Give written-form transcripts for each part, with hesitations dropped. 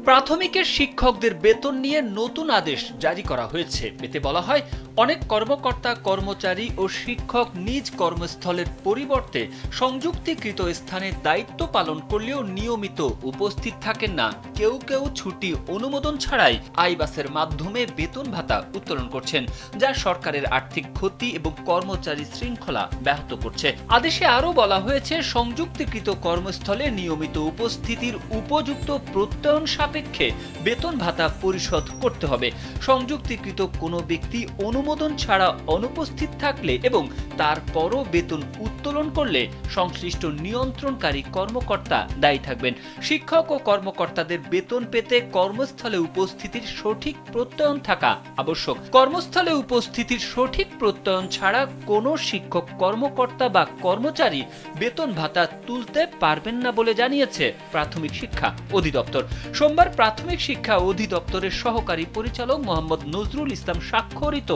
প্রাথমিকের শিক্ষকদের বেতন নিয়ে নতুন আদেশ জারি করা হয়েছে। এতে বলা হয়, অনেক কর্মকর্তা কর্মচারী ও শিক্ষক নিজ কর্মস্থলের পরিবর্তে সংযুক্তিকৃত স্থানে দায়িত্ব পালন করলেও নিয়মিত উপস্থিত থাকেন না। কেউ কেউ ছুটি অনুমোদন ছাড়াই আইবাসের মাধ্যমে বেতন ভাতা উত্তোলন করছেন, যা সরকারের আর্থিক ক্ষতি এবং কর্মচারী শৃঙ্খলা ব্যাহত করছে। আদেশে আরও বলা হয়েছে, সংযুক্তিকৃত কর্মস্থলে নিয়মিত উপস্থিতির উপযুক্ত প্রত্যয়ন সাপেক্ষে বেতন ভাতা পরিশোধ করতে হবে। সংযুক্তিকৃত কোনো ব্যক্তি অনুমোদন ছাড়া অনুপস্থিত থাকলে এবং তারপরও বেতন উত্তোলন করলে সংশ্লিষ্ট নিয়ন্ত্রণকারী কর্মকর্তা দায়ী থাকবেন। শিক্ষক ও কর্মকর্তাদের বেতন পেতে কর্মস্থলে উপস্থিতির সঠিক প্রত্যয়ন থাকা আবশ্যক। কর্মস্থলে উপস্থিতির সঠিক প্রত্যয়ন ছাড়া কোনো শিক্ষক কর্মকর্তা বা কর্মচারী বেতন ভাতা তুলতে পারবেন না বলে জানিয়েছে প্রাথমিক শিক্ষা অধিদপ্তর। সোমবার প্রাথমিক শিক্ষা অধিদপ্তরের সহকারী পরিচালক মোহাম্মদ নজরুল ইসলাম স্বাক্ষরিত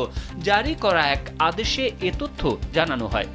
জারি করা এক আদেশে এ তথ্য জানানো হয়।